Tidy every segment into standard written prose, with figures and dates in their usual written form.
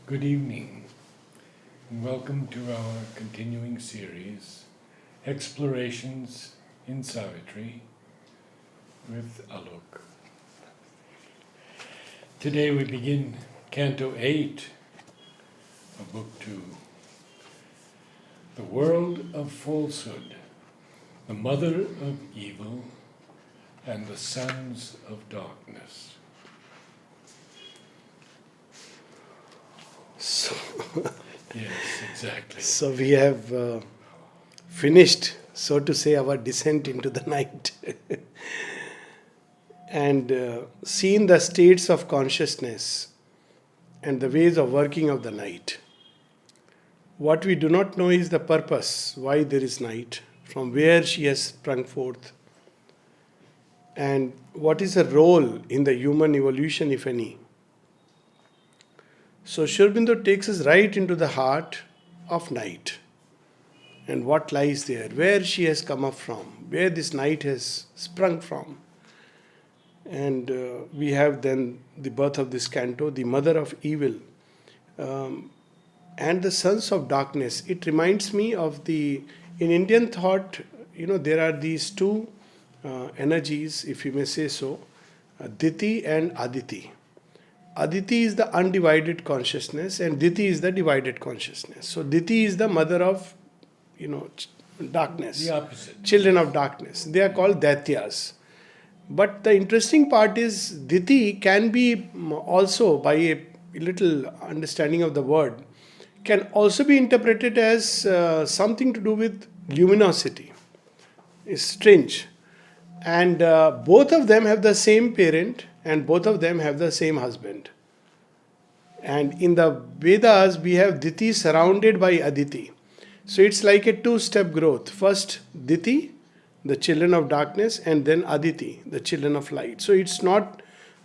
Good evening, and welcome to our continuing series, Explorations in Savitri with Alok. Today we begin Canto 8 of Book 2, The World of Falsehood, the Mother of Evil, and the Sons of Darkness. So, Yes, exactly. so we have finished, so to say, our descent into the night and seen the states of consciousness and the ways of working of the night. What we do not know is the purpose, why there is night, from where she has sprung forth, and what is her role in the human evolution, if any. So Sri Aurobindo takes us right into the heart of night and what lies there, where she has come up from, where this night has sprung from. And we have then the birth of this canto, the mother of evil, and the sons of darkness. It reminds me of in Indian thought, there are these two energies, if you may say so, Diti and Aditi. Aditi is the undivided consciousness and Diti is the divided consciousness. So Diti is the mother of, darkness. The opposite. Children of darkness. They are called Daityas. But the interesting part is Diti can be also, by a little understanding of the word, can also be interpreted as something to do with luminosity. It's strange. And both of them have the same parent and both of them have the same husband. And in the Vedas, we have Diti surrounded by Aditi. So it's like a two-step growth. First Diti, the children of darkness, and then Aditi, the children of light. So it's not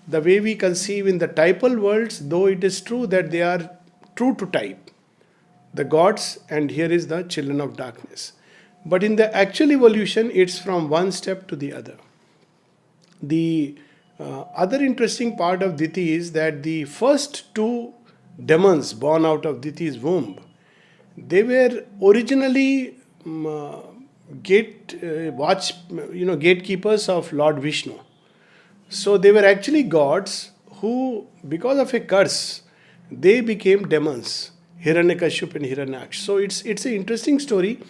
the way we conceive in the typal worlds, though it is true that they are true to type. The gods, and here is the children of darkness. But in the actual evolution, it's from one step to the other. The other interesting part of Diti is that the first two demons born out of Diti's womb, they were originally gatekeepers of Lord Vishnu. So they were actually gods who, because of a curse, they became demons, Hiranyakashipu and Hiranyaksh. So it's an interesting story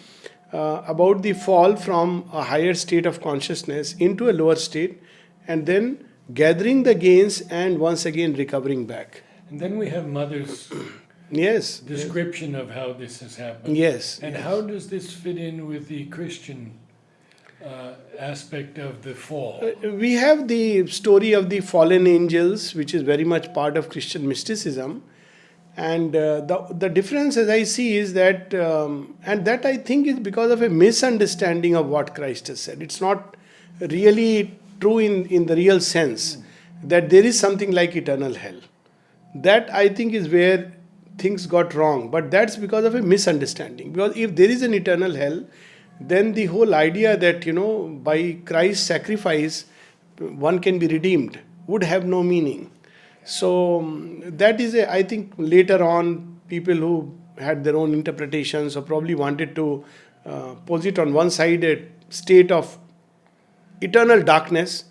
about the fall from a higher state of consciousness into a lower state, and then gathering the gains and once again recovering back. And then we have Mother's Yes. description of how this has happened. Yes. And yes. how does this fit in with the Christian aspect of the fall? We have the story of the fallen angels, which is very much part of Christian mysticism. And the difference, as I see, is that, and that I think is because of a misunderstanding of what Christ has said. It's not really true in the real sense that there is something like eternal hell. That I think is where things got wrong. But that's because of a misunderstanding. Because if there is an eternal hell, then the whole idea that, by Christ's sacrifice, one can be redeemed would have no meaning. So that is, I think, later on, people who had their own interpretations or probably wanted to posit on one side a state of eternal darkness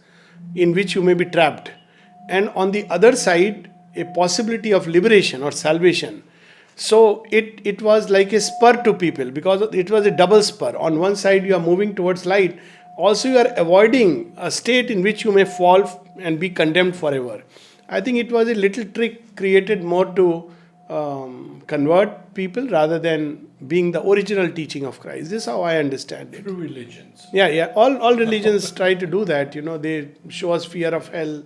in which you may be trapped, and on the other side, a possibility of liberation or salvation. So it was like a spur to people because it was a double spur. On one side, you are moving towards light. Also, you are avoiding a state in which you may fall and be condemned forever. I think it was a little trick created more to convert people rather than being the original teaching of Christ. This is how I understand it. Through religions. Yeah. All religions try to do that. They show us fear of hell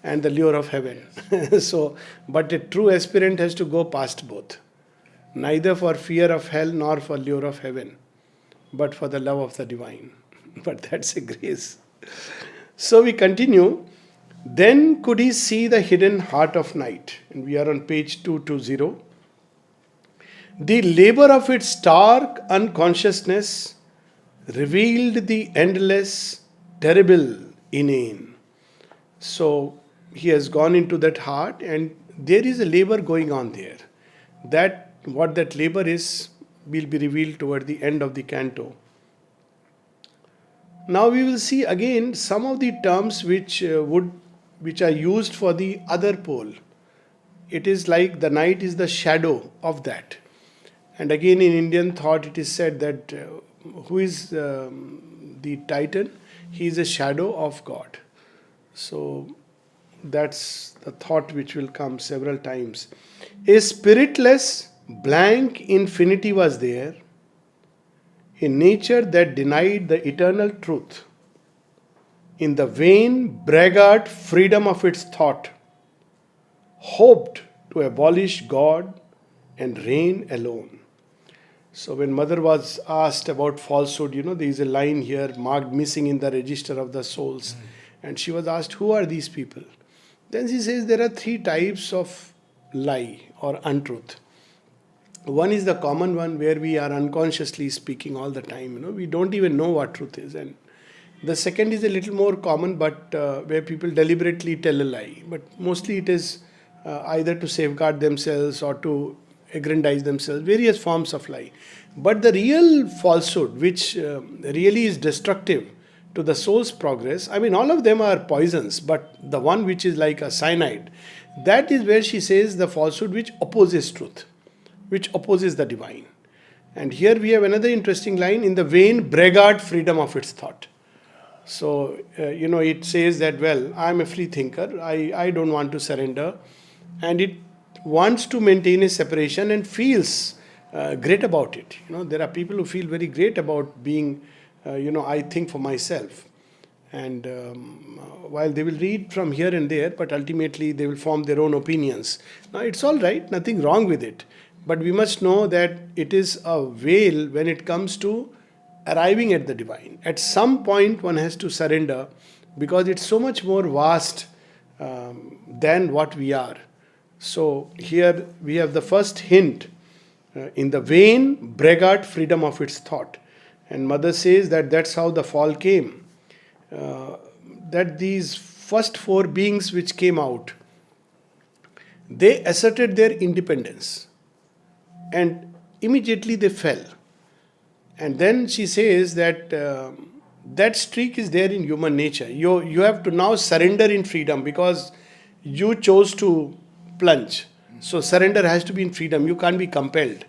and the lure of heaven. So, but a true aspirant has to go past both. Neither for fear of hell nor for lure of heaven, but for the love of the divine. But that's a grace. So we continue. Then could he see the hidden heart of night? And we are on page 220. The labor of its stark unconsciousness revealed the endless, terrible, inane. So he has gone into that heart and there is a labor going on there. That what that labor is will be revealed toward the end of the canto. Now we will see again some of the terms which are used for the other pole. It is like the night is the shadow of that. And again in Indian thought it is said that who is the Titan? He is a shadow of God. So that's the thought which will come several times. A spiritless, blank infinity was there, a nature that denied the eternal truth, in the vain, braggart freedom of its thought, hoped to abolish God and reign alone. So when mother was asked about falsehood, there is a line here marked missing in the register of the souls. And she was asked, who are these people? Then she says there are three types of lie or untruth. One is the common one where we are unconsciously speaking all the time. We don't even know what truth is. And the second is a little more common, but where people deliberately tell a lie. But mostly it is either to safeguard themselves or to aggrandize themselves, various forms of lie. But the real falsehood, which really is destructive to the soul's progress, all of them are poisons, but the one which is like a cyanide, that is where she says the falsehood which opposes truth, which opposes the divine. And here we have another interesting line, in the vain, braggart freedom of its thought. So, it says that, well, I'm a free thinker, I don't want to surrender, and it wants to maintain a separation and feels great about it. There are people who feel very great about being, I think for myself. And while they will read from here and there, but ultimately they will form their own opinions. Now, it's all right, nothing wrong with it. But we must know that it is a veil when it comes to arriving at the divine. At some point, one has to surrender because it's so much more vast than what we are. So here we have the first hint, in the vain, braggart freedom of its thought. And mother says that that's how the fall came. That these first four beings which came out, they asserted their independence and immediately they fell. And then she says that that streak is there in human nature. You have to now surrender in freedom because you chose to plunge. So surrender has to be in freedom. You can't be compelled.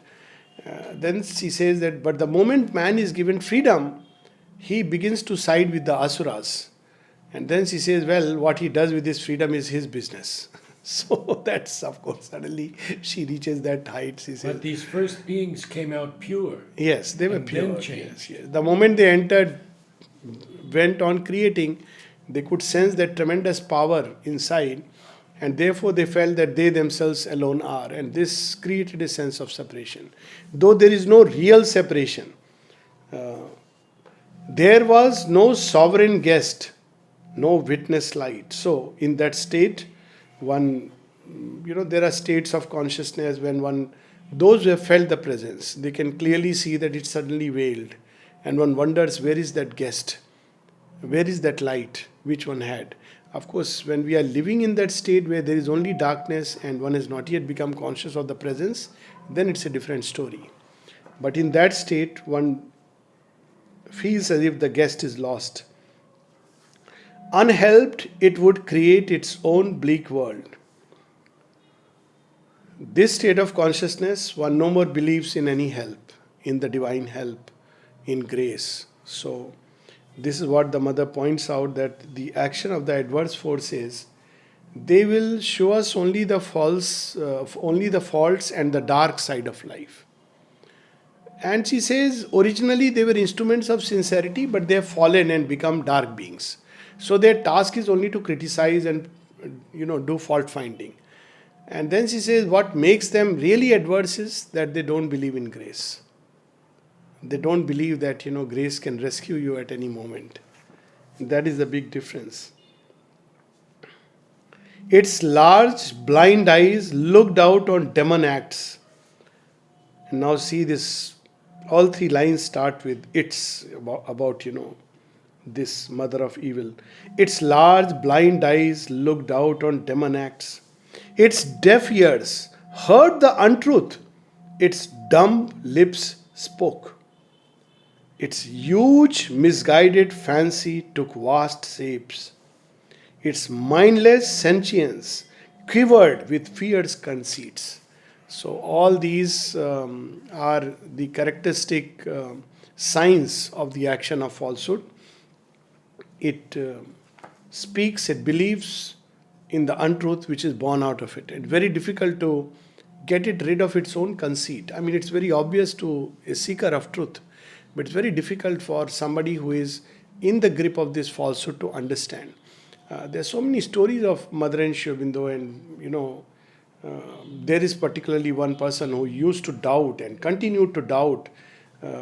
Then she says that, but the moment man is given freedom, he begins to side with the asuras. And then she says, well, what he does with his freedom is his business. So that's, of course, suddenly she reaches that height. She says, But these first beings came out pure. yes, they were and pure. then Yes, changed. yes. The moment they entered, went on creating, they could sense that tremendous power inside, and therefore they felt that they themselves alone are. And this created a sense of separation. Though there is no real separation, there was no sovereign guest, no witness light. So, in that state, there are states of consciousness when those who have felt the presence, they can clearly see that it's suddenly veiled. And one wonders, where is that guest? Where is that light which one had? Of course, when we are living in that state where there is only darkness and one has not yet become conscious of the presence, then it's a different story. But in that state, one feels as if the guest is lost. Unhelped, it would create its own bleak world. This state of consciousness, one no more believes in any help, in the divine help, in grace. So, this is what the mother points out, that the action of the adverse forces, they will show us only the faults and the dark side of life. And she says, originally they were instruments of sincerity, but they have fallen and become dark beings. So their task is only to criticize and do fault finding. And then she says, what makes them really adverse is that they don't believe in grace. They don't believe that grace can rescue you at any moment. That is the big difference. Its large blind eyes looked out on demon acts. And now see this, all three lines start with it's about this mother of evil. Its large blind eyes looked out on demon acts. Its deaf ears heard the untruth its dumb lips spoke. Its huge, misguided fancy took vast shapes. Its mindless sentience quivered with fierce conceits. So, all these are the characteristic signs of the action of falsehood. It speaks, it believes in the untruth which is born out of it. It's very difficult to get it rid of its own conceit. I mean, it's very obvious to a seeker of truth, but it's very difficult for somebody who is in the grip of this falsehood to understand. There are so many stories of Mother and Sri Aurobindo, and there is particularly one person who used to doubt and continued to doubt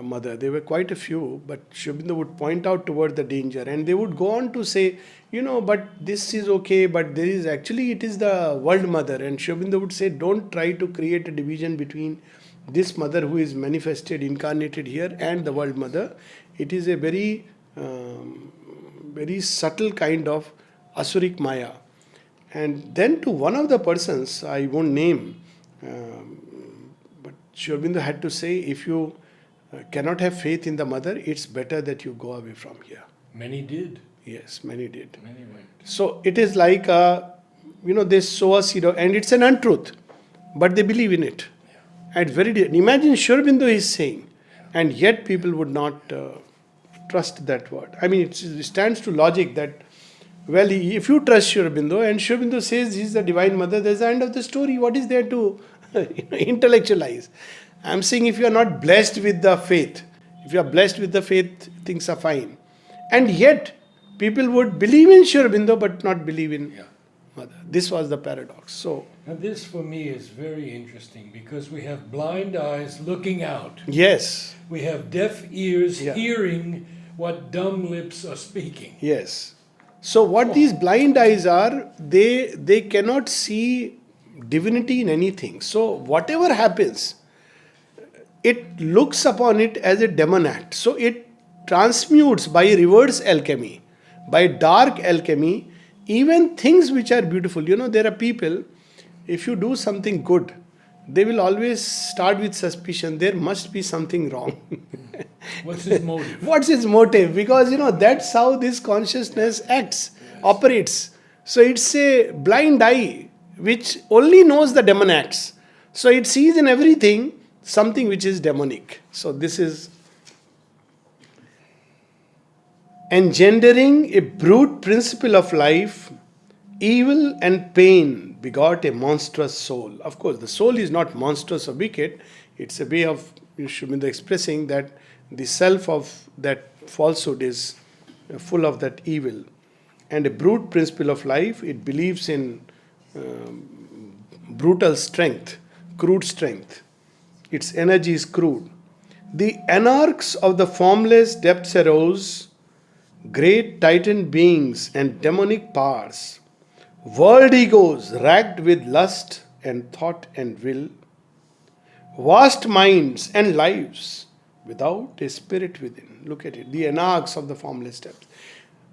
Mother. There were quite a few, but Sri Aurobindo would point out toward the danger, and they would go on to say, but this is okay, but there is actually, it is the world mother. And Sri Aurobindo would say, don't try to create a division between this mother who is manifested, incarnated here, and the world mother. It is a very, very subtle kind of Asuric Maya. And then to one of the persons, I won't name, but Sri Aurobindo had to say, if you cannot have faith in the mother, it's better that you go away from here. Many did. Yes, many did. Many went. So it is like, they sow a seed, and it's an untruth, but they believe in it. Yeah. And imagine Sri Aurobindo is saying, and yet people would not trust that word. I mean, it stands to logic that, well, if you trust Sri Aurobindo, and Sri Aurobindo says he's the Divine Mother, there's the end of the story. What is there to intellectualize? I'm saying if you are not blessed with the faith, if you are blessed with the faith, things are fine. And yet, people would believe in Sri Aurobindo but not believe in Mother. This was the paradox. So, now this for me is very interesting because we have blind eyes looking out. Yes. We have deaf ears hearing what dumb lips are speaking. Yes. So what these blind eyes are, they cannot see divinity in anything. So whatever happens, it looks upon it as a demon act. So it transmutes by reverse alchemy, by dark alchemy, even things which are beautiful. There are people, if you do something good, they will always start with suspicion. There must be something wrong. What's his motive? What's his motive? Because, that's how this consciousness acts, operates. So it's a blind eye which only knows the demon acts. So it sees in everything something which is demonic. So this is engendering a brute principle of life, evil and pain begot a monstrous soul. Of course, the soul is not monstrous or wicked. It's a way of expressing that the self of that falsehood is full of that evil. And a brute principle of life, it believes in brutal strength, crude strength. Its energy is crude. The anarchs of the formless depths arose, great titan beings and demonic powers, world egos racked with lust and thought and will, vast minds and lives without a spirit within. Look at it, the anarchs of the formless depths.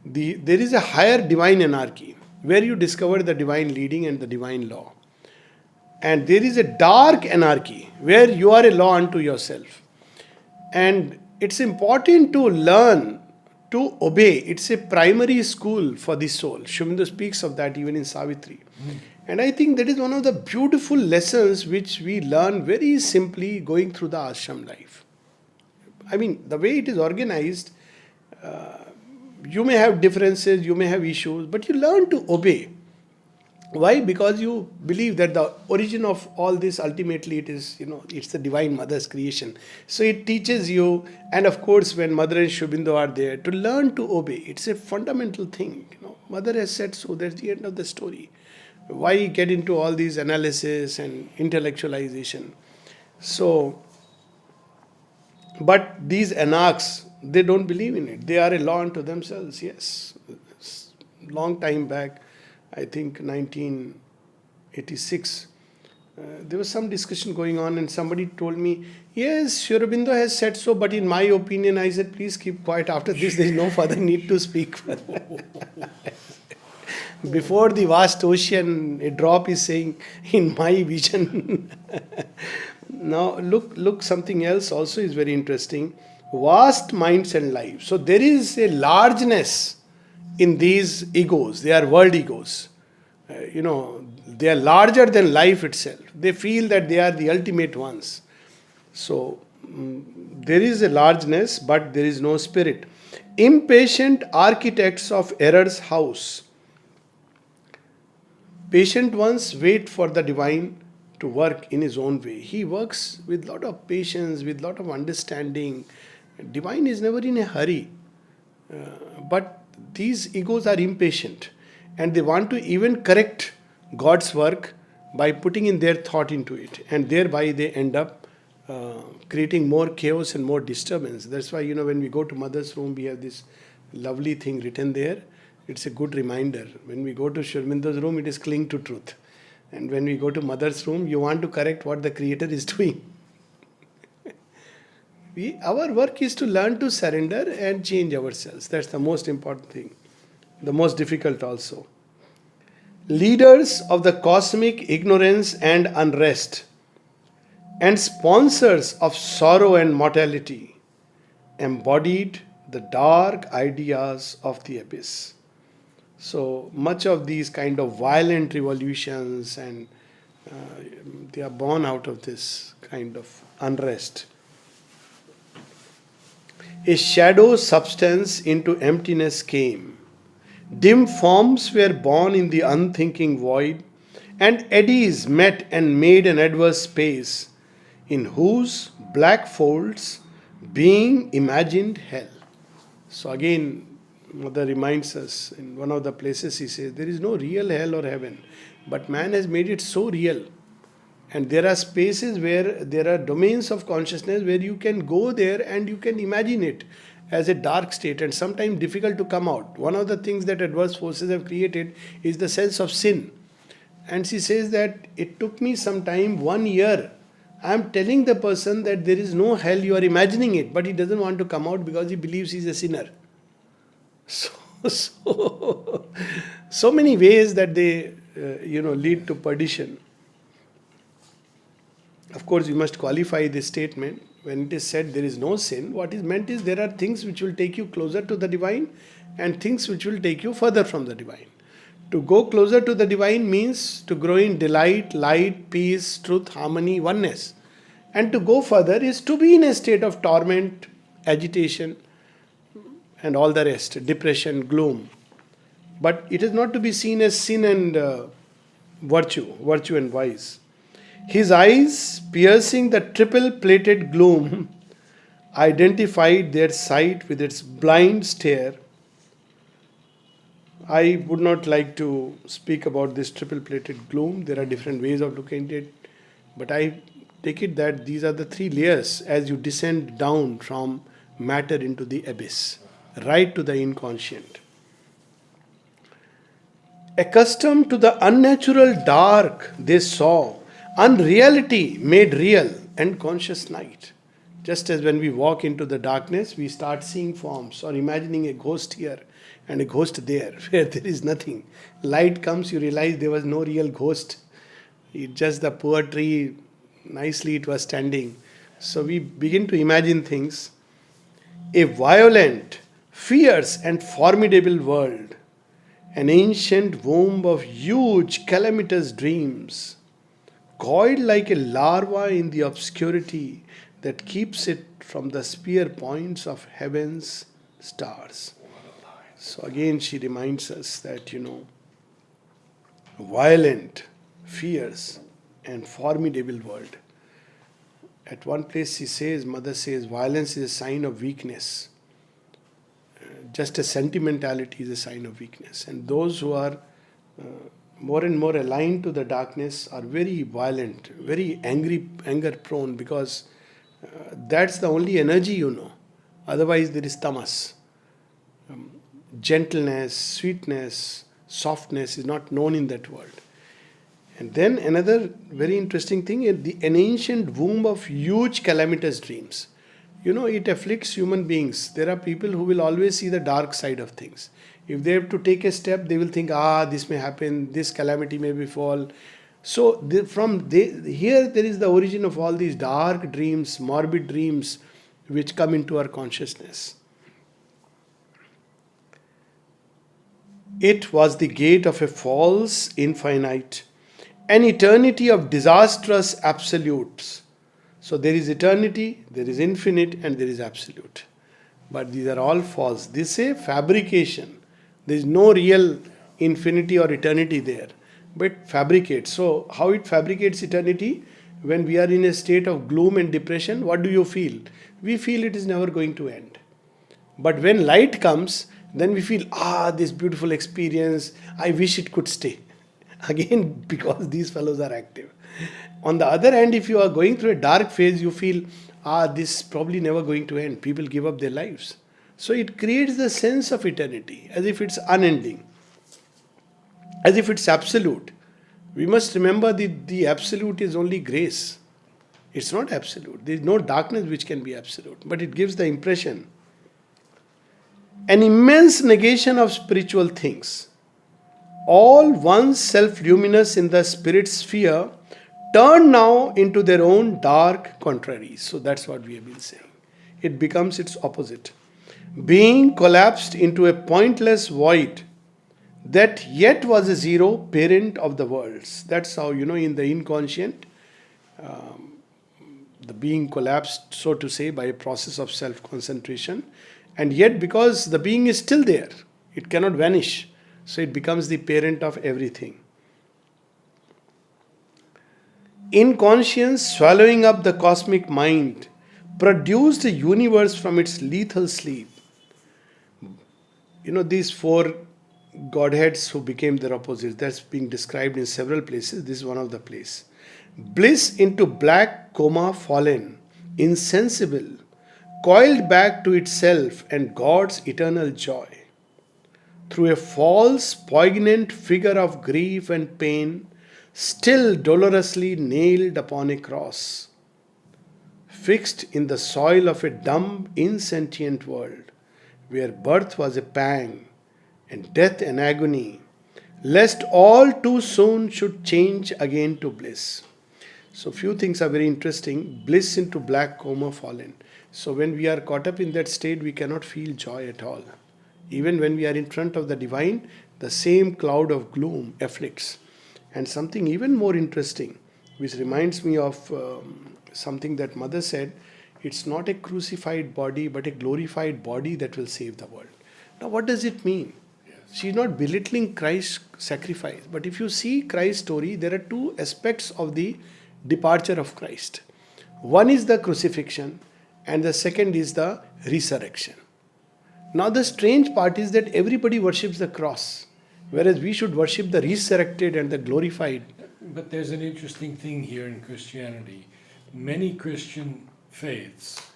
There is a higher divine anarchy where you discover the divine leading and the divine law. And there is a dark anarchy where you are a law unto yourself. And it's important to learn to obey. It's a primary school for the soul. Sri Aurobindo speaks of that even in Savitri. And I think that is one of the beautiful lessons which we learn very simply going through the ashram life. I mean, the way it is organized, you may have differences, you may have issues, but you learn to obey. Why? Because you believe that the origin of all this ultimately it is, it's the Divine Mother's creation. So it teaches you, and of course when Mother and Sri Aurobindo are there, to learn to obey. It's a fundamental thing. Mother has said so, that's the end of the story. Why get into all these analysis and intellectualization? So, but these anarchs, they don't believe in it. They are a law unto themselves, yes. Long time back, I think 1986, there was some discussion going on and somebody told me, yes, Sri Aurobindo has said so, but in my opinion, I said, please keep quiet. After this, there is no further need to speak. Before the vast ocean, a drop is saying, in my vision. Now look something else also is very interesting. Vast minds and lives. So there is a largeness in these egos. They are world egos. They are larger than life itself. They feel that they are the ultimate ones. So there is a largeness, but there is no spirit. Impatient architects of error's house. Patient ones wait for the divine to work in his own way. He works with lot of patience, with lot of understanding. Divine is never in a hurry. But these egos are impatient and they want to even correct God's work by putting in their thought into it, and thereby they end up creating more chaos and more disturbance. That's why, when we go to mother's room, we have this lovely thing written there. It's a good reminder. When we go to Shurminda's room, it is cling to truth. And when we go to mother's room, you want to correct what the creator is doing. Our work is to learn to surrender and change ourselves. That's the most important thing. The most difficult also. Leaders of the cosmic ignorance and unrest, and sponsors of sorrow and mortality, embodied the dark ideas of the abyss. So much of these kind of violent revolutions and they are born out of this kind of unrest. A shadow substance into emptiness came. Dim forms were born in the unthinking void, and eddies met and made an adverse space, in whose black folds being imagined hell. So again, Mother reminds us in one of the places, he says, there is no real hell or heaven, but man has made it so real. And there are spaces where there are domains of consciousness where you can go there and you can imagine it as a dark state and sometimes difficult to come out. One of the things that adverse forces have created is the sense of sin. And she says that it took me some time, 1 year. I am telling the person that there is no hell, you are imagining it, but he doesn't want to come out because he believes he is a sinner. So many ways that they lead to perdition. Of course, you must qualify this statement. When it is said there is no sin, what is meant is there are things which will take you closer to the divine and things which will take you further from the divine. To go closer to the divine means to grow in delight, light, peace, truth, harmony, oneness. And to go further is to be in a state of torment, agitation, and all the rest, depression, gloom. But it is not to be seen as sin and virtue and vice. His eyes, piercing the triple-plated gloom, identified their sight with its blind stare. I would not like to speak about this triple-plated gloom. There are different ways of looking at it. But I take it that these are the 3 layers as you descend down from matter into the abyss, right to the inconscient. Accustomed to the unnatural dark, they saw unreality made real and conscious night. Just as when we walk into the darkness, we start seeing forms or imagining a ghost here and a ghost there, where there is nothing. Light comes, you realize there was no real ghost. It's just the poor tree, nicely it was standing. So we begin to imagine things. A violent, fierce and formidable world, an ancient womb of huge, calamitous dreams, coiled like a larva in the obscurity that keeps it from the spear points of heaven's stars. So again she reminds us that, violent, fierce and formidable world. At one place she says, Mother says, violence is a sign of weakness. Just as sentimentality is a sign of weakness. And those who are more and more aligned to the darkness are very violent, very anger prone, because that's the only energy Otherwise there is tamas. Gentleness, sweetness, softness is not known in that world. And then another very interesting thing is an ancient womb of huge calamitous dreams. It afflicts human beings. There are people who will always see the dark side of things. If they have to take a step, they will think, this may happen, this calamity may befall. So here there is the origin of all these dark dreams, morbid dreams which come into our consciousness. It was the gate of a false infinite, an eternity of disastrous absolutes. So there is eternity, there is infinite, and there is absolute. But these are all false. This is a fabrication. There is no real infinity or eternity there, but fabricates. So how it fabricates eternity? When we are in a state of gloom and depression, what do you feel? We feel it is never going to end. But when light comes, then we feel, this beautiful experience, I wish it could stay. Again, because these fellows are active. On the other hand, if you are going through a dark phase, you feel, this is probably never going to end. People give up their lives. So it creates the sense of eternity, as if it's unending, as if it's absolute. We must remember the absolute is only grace. It's not absolute. There is no darkness which can be absolute, but it gives the impression. An immense negation of spiritual things. All once self-luminous in the spirit sphere turn now into their own dark contraries. So that's what we have been saying. It becomes its opposite. Being collapsed into a pointless void that yet was a zero parent of the worlds. That's how, in the inconscient, the being collapsed, so to say, by a process of self-concentration. And yet, because the being is still there, it cannot vanish. So it becomes the parent of everything. Inconscience, swallowing up the cosmic mind, produced a universe from its lethal sleep. These four Godheads who became their opposites, that's being described in several places. This is one of the places. Bliss into black coma fallen, insensible, coiled back to itself and God's eternal joy. Through a false, poignant figure of grief and pain, still dolorously nailed upon a cross, fixed in the soil of a dumb, insentient world, where birth was a pang and death an agony, lest all too soon should change again to bliss. So few things are very interesting. Bliss into black coma fallen. So when we are caught up in that state, we cannot feel joy at all. Even when we are in front of the divine, the same cloud of gloom afflicts. And something even more interesting, which reminds me of something that Mother said, it's not a crucified body, but a glorified body that will save the world. Now what does it mean? She's not belittling Christ's sacrifice. But if you see Christ's story, there are two aspects of the departure of Christ. One is the crucifixion, and the second is the resurrection. Now the strange part is that everybody worships the cross, whereas we should worship the resurrected and the glorified. But there's an interesting thing here in Christianity. Many Christian faiths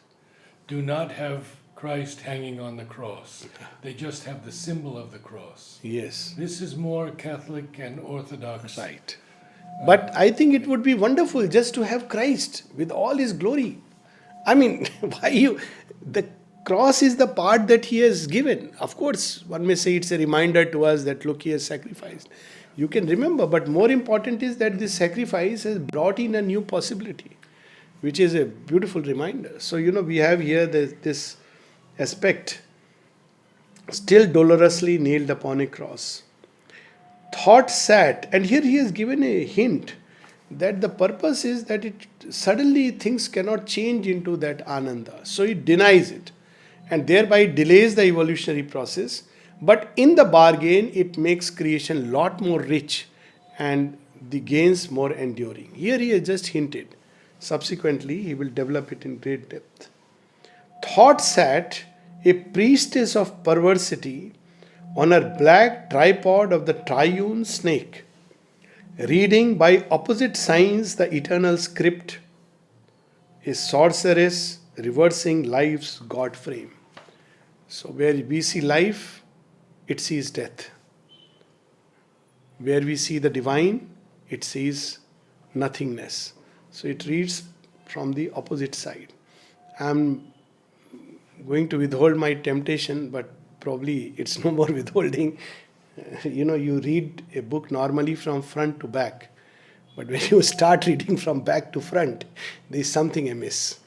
do not have Christ hanging on the cross. They just have the symbol of the cross. Yes. This is more Catholic and Orthodox. Right. But I think it would be wonderful just to have Christ with all his glory. I mean, the cross is the part that he has given. Of course, one may say it's a reminder to us that look, he has sacrificed. You can remember, but more important is that this sacrifice has brought in a new possibility, which is a beautiful reminder. So, we have here this aspect, still dolorously nailed upon a cross. Thought sat, and here he has given a hint that the purpose is that it suddenly things cannot change into that ananda. So it denies it, and thereby delays the evolutionary process. But in the bargain, it makes creation a lot more rich and the gains more enduring. Here he has just hinted. Subsequently, he will develop it in great depth. Thought sat, a priestess of perversity, on her black tripod of the triune snake, reading by opposite signs the eternal script, a sorceress reversing life's God frame. So where we see life, it sees death. Where we see the divine, it sees nothingness. So it reads from the opposite side. I'm going to withhold my temptation, but probably it's no more withholding. You read a book normally from front to back. But when you start reading from back to front, there is something amiss.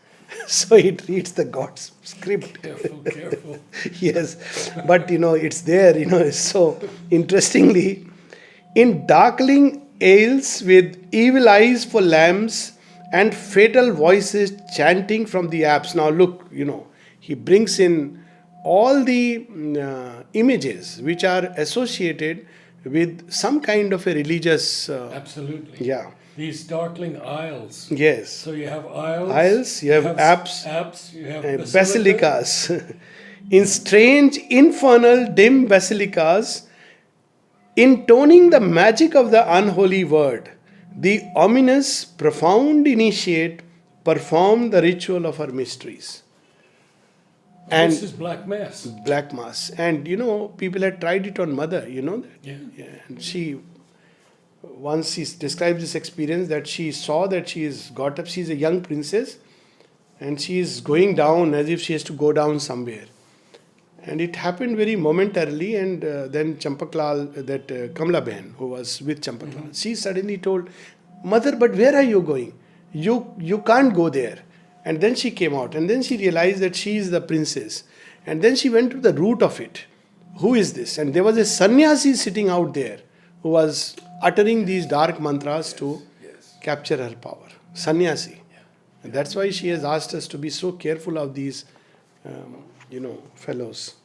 So it reads the God's script. Careful, careful. Yes, but it's there. So interestingly, in darkling ales with evil eyes for lamps and fatal voices chanting from the apse. Now look, he brings in all the images which are associated with some kind of a religious. Absolutely. Yeah. These darkling aisles. Yes. So you have aisles. Aisles, you have apse, You have basilicas. In strange, infernal, dim basilicas, intoning the magic of the unholy word, the ominous, profound initiate performed the ritual of her mysteries. And this is Black Mass. Black Mass. And people had tried it on Mother, that? Yeah. And once she describes this experience that she saw that she is got up, she is a young princess, and she is going down as if she has to go down somewhere. And it happened very momentarily, and then Champaklal, that Kamla Behan, who was with Champaklal, she suddenly told, Mother, but where are you going? You can't go there. And then she came out, and then she realized that she is the princess. And then she went to the root of it. Who is this? And there was a sannyasi sitting out there who was uttering these dark mantras to capture her power. Sannyasi. Yeah. And that's why she has asked us to be so careful of these fellows.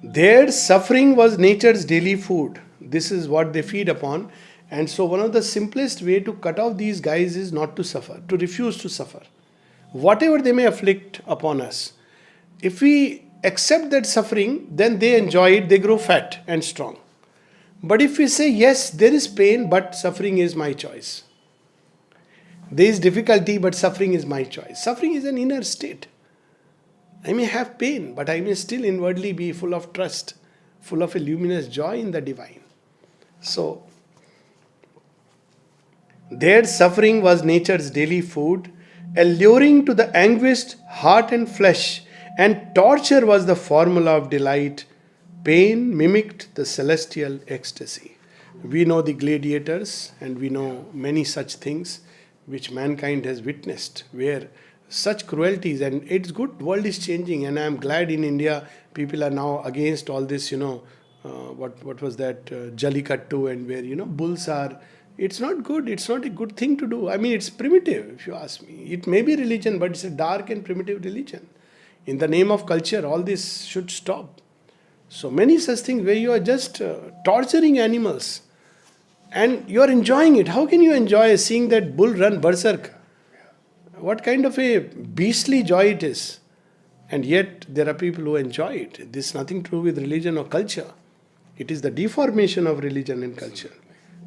Their suffering was nature's daily food. This is what they feed upon. And so one of the simplest way to cut off these guys is not to suffer, to refuse to suffer. Whatever they may afflict upon us. If we accept that suffering, then they enjoy it, they grow fat and strong. But if we say, yes, there is pain, but suffering is my choice. There is difficulty, but suffering is my choice. Suffering is an inner state. I may have pain, but I may still inwardly be full of trust, full of a luminous joy in the divine. So, their suffering was nature's daily food, alluring to the anguished heart and flesh, and torture was the formula of delight. Pain mimicked the celestial ecstasy. We know the gladiators, and we know many such things which mankind has witnessed, where such cruelties, and it's good, world is changing, and I am glad in India people are now against all this, what was that, Jallikattu, and where, bulls are, it's not good, it's not a good thing to do. I mean, it's primitive, if you ask me. It may be religion, but it's a dark and primitive religion. In the name of culture, all this should stop. So many such things where you are just torturing animals, and you are enjoying it. How can you enjoy seeing that bull run berserk? What kind of a beastly joy it is. And yet there are people who enjoy it. This is nothing to do with religion or culture. It is the deformation of religion and culture.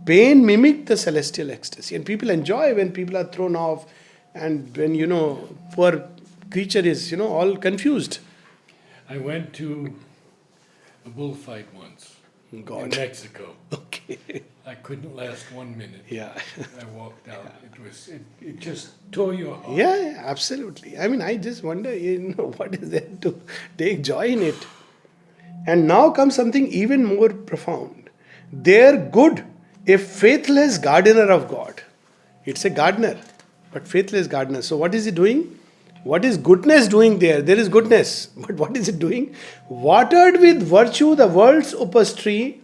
Pain mimicked the celestial ecstasy. And people enjoy when people are thrown off, and when, poor creature is, all confused. I went to a bullfight once God. in Mexico. Okay. I couldn't last 1 minute. Yeah. I walked out. It just tore your heart. Yeah, absolutely. I mean, I just wonder, what is there to take joy in it? And now comes something even more profound. They're good, a faithless gardener of God. It's a gardener, but faithless gardener. So what is he doing? What is goodness doing there? There is goodness. But what is it doing? Watered with virtue the world's upas tree,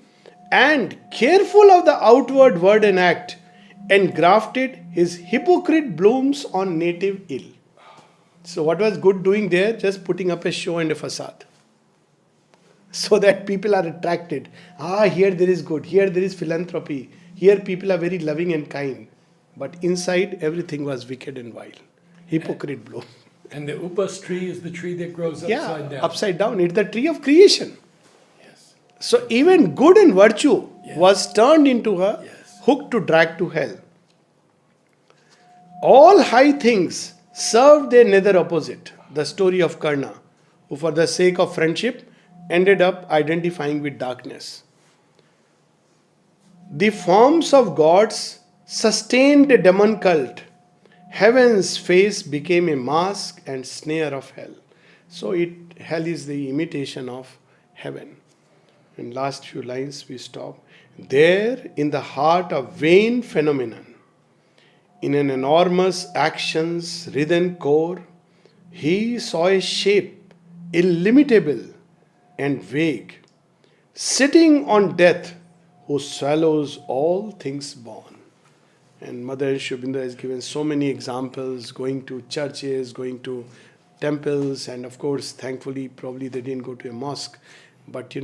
and careful of the outward word and act, engrafted his hypocrite blooms on native ill. So what was good doing there? Just putting up a show and a facade. So that people are attracted. Here there is good. Here there is philanthropy. Here people are very loving and kind. But inside everything was wicked and vile. Hypocrite bloom. And the upas tree is the tree that grows upside down. Upside down. It's the tree of creation. Yes. So even good and virtue was turned into a hook to drag to hell. All high things served their nether opposite. The story of Karna, who for the sake of friendship ended up identifying with darkness. The forms of gods sustained a demon cult. Heaven's face became a mask and snare of hell. So hell is the imitation of heaven. In last few lines we stop. There, in the heart of vain phenomenon, in an enormous action's writhen core, he saw a shape illimitable and vague, sitting on death, who swallows all things born. And Mother Shubinda has given so many examples, going to churches, going to temples, and of course, thankfully, probably they didn't go to a mosque. But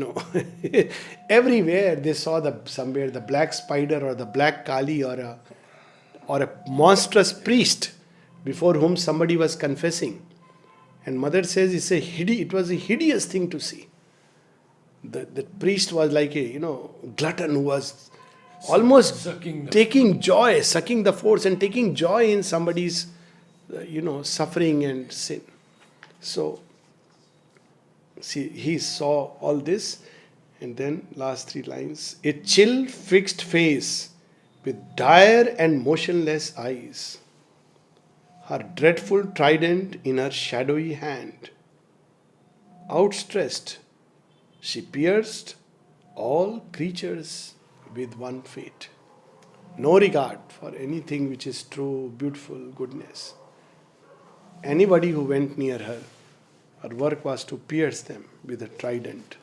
everywhere they saw somewhere the black spider or the black Kali or a monstrous priest before whom somebody was confessing. And Mother says it was a hideous thing to see. The priest was like a glutton who was almost taking joy, sucking the force and taking joy in somebody's suffering and sin. So see, he saw all this, and then last 3 lines: a chill fixed face with dire and motionless eyes, her dreadful trident in her shadowy hand, outstretched, she pierced all creatures with one fate. No regard for anything which is true, beautiful, goodness. Anybody who went near her, her work was to pierce them with a trident.